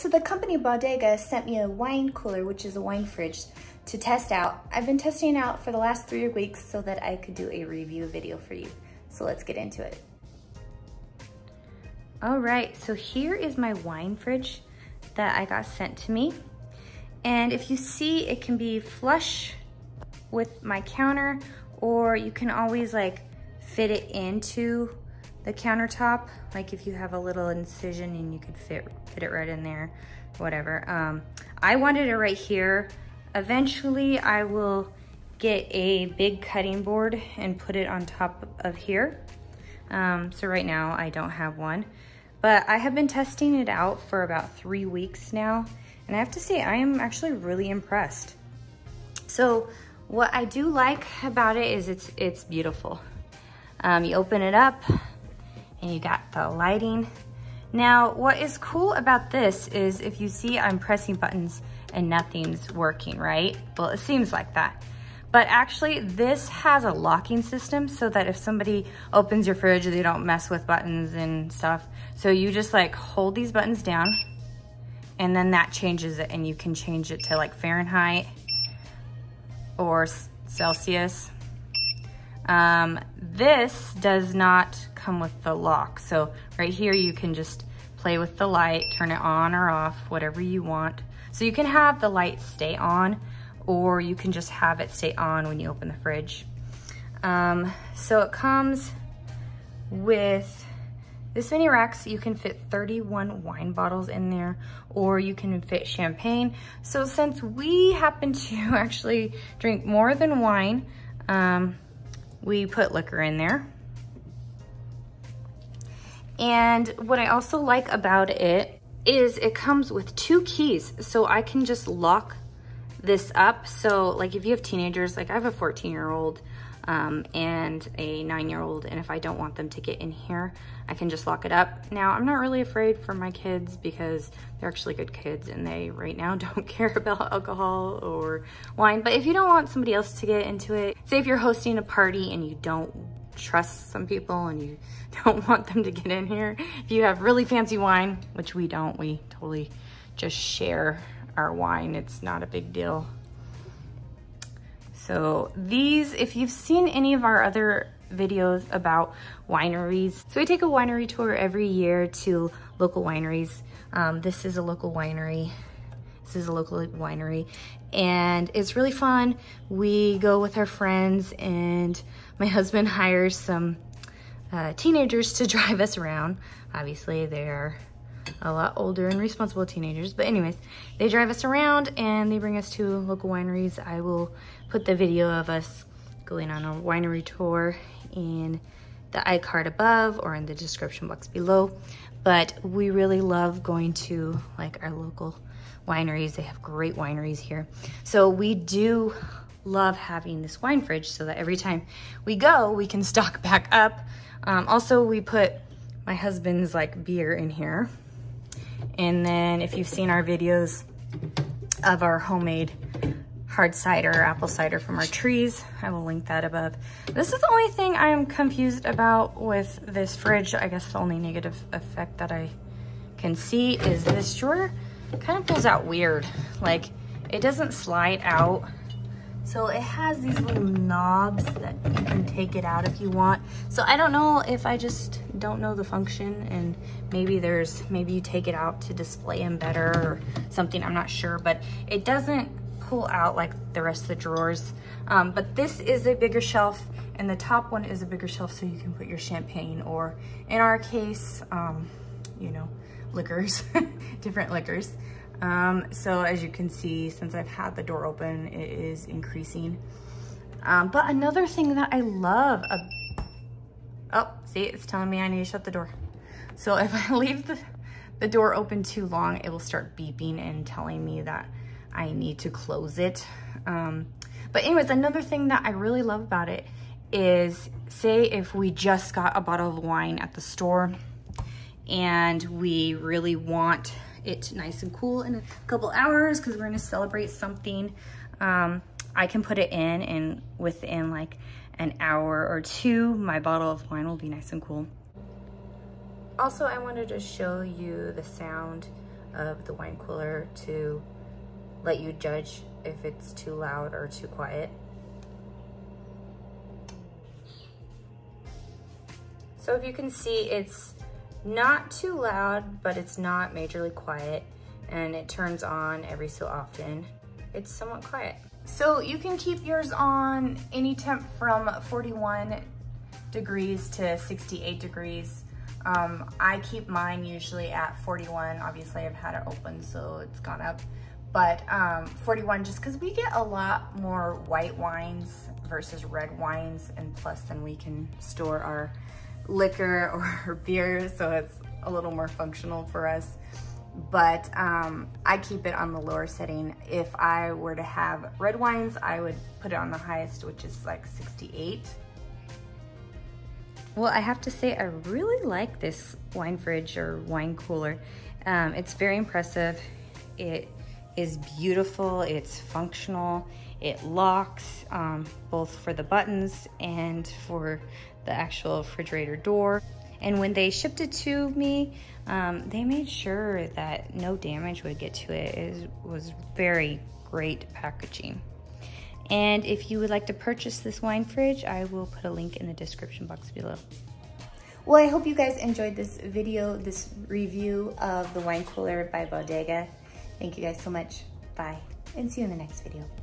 so the company Bodega sent me a wine cooler, which is a wine fridge, to test out. I've been testing it out for the last 3 weeks so that I could do a review video for you. So let's get into it. All right, so here is my wine fridge that I got sent to me. And if you see, it can be flush with my counter, or you can always like fit it into the countertop. Like if you have a little incision and you could fit it right in there, whatever. I wanted it right here. Eventually I will get a big cutting board and put it on top of here. So right now I don't have one, but I have been testing it out for about 3 weeks now. And I have to say, I am actually really impressed. So what I do like about it is it's beautiful. You open it up and you got the lighting. Now, what is cool about this is if you see I'm pressing buttons and nothing's working, right? Well, it seems like that. But actually, this has a locking system so that if somebody opens your fridge, they don't mess with buttons and stuff. So you just like hold these buttons down and then that changes it, and you can change it to like Fahrenheit or Celsius. This does not come with the lock. So right here, you can just play with the light, turn it on or off, whatever you want. So you can have the light stay on, or you can just have it stay on when you open the fridge. So it comes with this many racks. You can fit 31 wine bottles in there, or you can fit champagne. So since we happen to actually drink more than wine, we put liquor in there. And what I also like about it is it comes with 2 keys. So I can just lock this up. So like if you have teenagers, like I have a 14-year-old and a 9-year-old, and if I don't want them to get in here, I can just lock it up. Now, I'm not really afraid for my kids because they're actually good kids and they right now don't care about alcohol or wine. But if you don't want somebody else to get into it, say if you're hosting a party and you don't trust some people and you don't want them to get in here, if you have really fancy wine, which we don't, we totally just share our wine. It's not a big deal. So these, if you've seen any of our other videos about wineries, so we take a winery tour every year to local wineries. This is a local winery. This is a local winery, and it's really fun. We go with our friends, and my husband hires some teenagers to drive us around. Obviously, they're a lot older and responsible teenagers, but anyways, they drive us around and they bring us to local wineries. I will put the video of us going on a winery tour in the iCard above or in the description box below. But we really love going to like our local wineries. They have great wineries here. So we do love having this wine fridge so that every time we go, we can stock back up. Also, we put my husband's like beer in here. And then if you've seen our videos of our homemade hard cider, apple cider from our trees, I will link that above. This is the only thing I'm confused about with this fridge. I guess the only negative effect that I can see is this drawer kind of pulls out weird. Like it doesn't slide out. So it has these little knobs that you can take it out if you want. So I don't know if I just don't know the function, and maybe you take it out to display them better or something, I'm not sure, but it doesn't pull out like the rest of the drawers. But this is a bigger shelf, and the top one is a bigger shelf so you can put your champagne, or in our case, you know, liquors, different liquors. So as you can see, since I've had the door open, it is increasing. But another thing that I love, oh, see, it's telling me I need to shut the door. So if I leave the door open too long, it will start beeping and telling me that I need to close it. But anyways, another thing that I really love about it is, say if we just got a bottle of wine at the store and we really want it nice and cool in a couple hours because we're gonna celebrate something, I can put it in, and within like an hour or two, my bottle of wine will be nice and cool. Also, I wanted to show you the sound of the wine cooler to let you judge if it's too loud or too quiet. So if you can see, it's not too loud, but it's not majorly quiet, and it turns on every so often. It's somewhat quiet. So you can keep yours on any temp from 41 degrees to 68 degrees. I keep mine usually at 41. Obviously I've had it open, so it's gone up. But 41, just because we get a lot more white wines versus red wines, and plus then we can store our liquor or beer, so it's a little more functional for us. But I keep it on the lower setting. If I were to have red wines, I would put it on the highest, which is like 68. Well, I have to say, I really like this wine fridge or wine cooler. It's very impressive. It is beautiful, it's functional, it locks both for the buttons and for the actual refrigerator door. And when they shipped it to me, they made sure that no damage would get to it. It was very great packaging. And if you would like to purchase this wine fridge, I will put a link in the description box below. Well, I hope you guys enjoyed this video, this review of the wine cooler by Bodega. Thank you guys so much. Bye, and see you in the next video.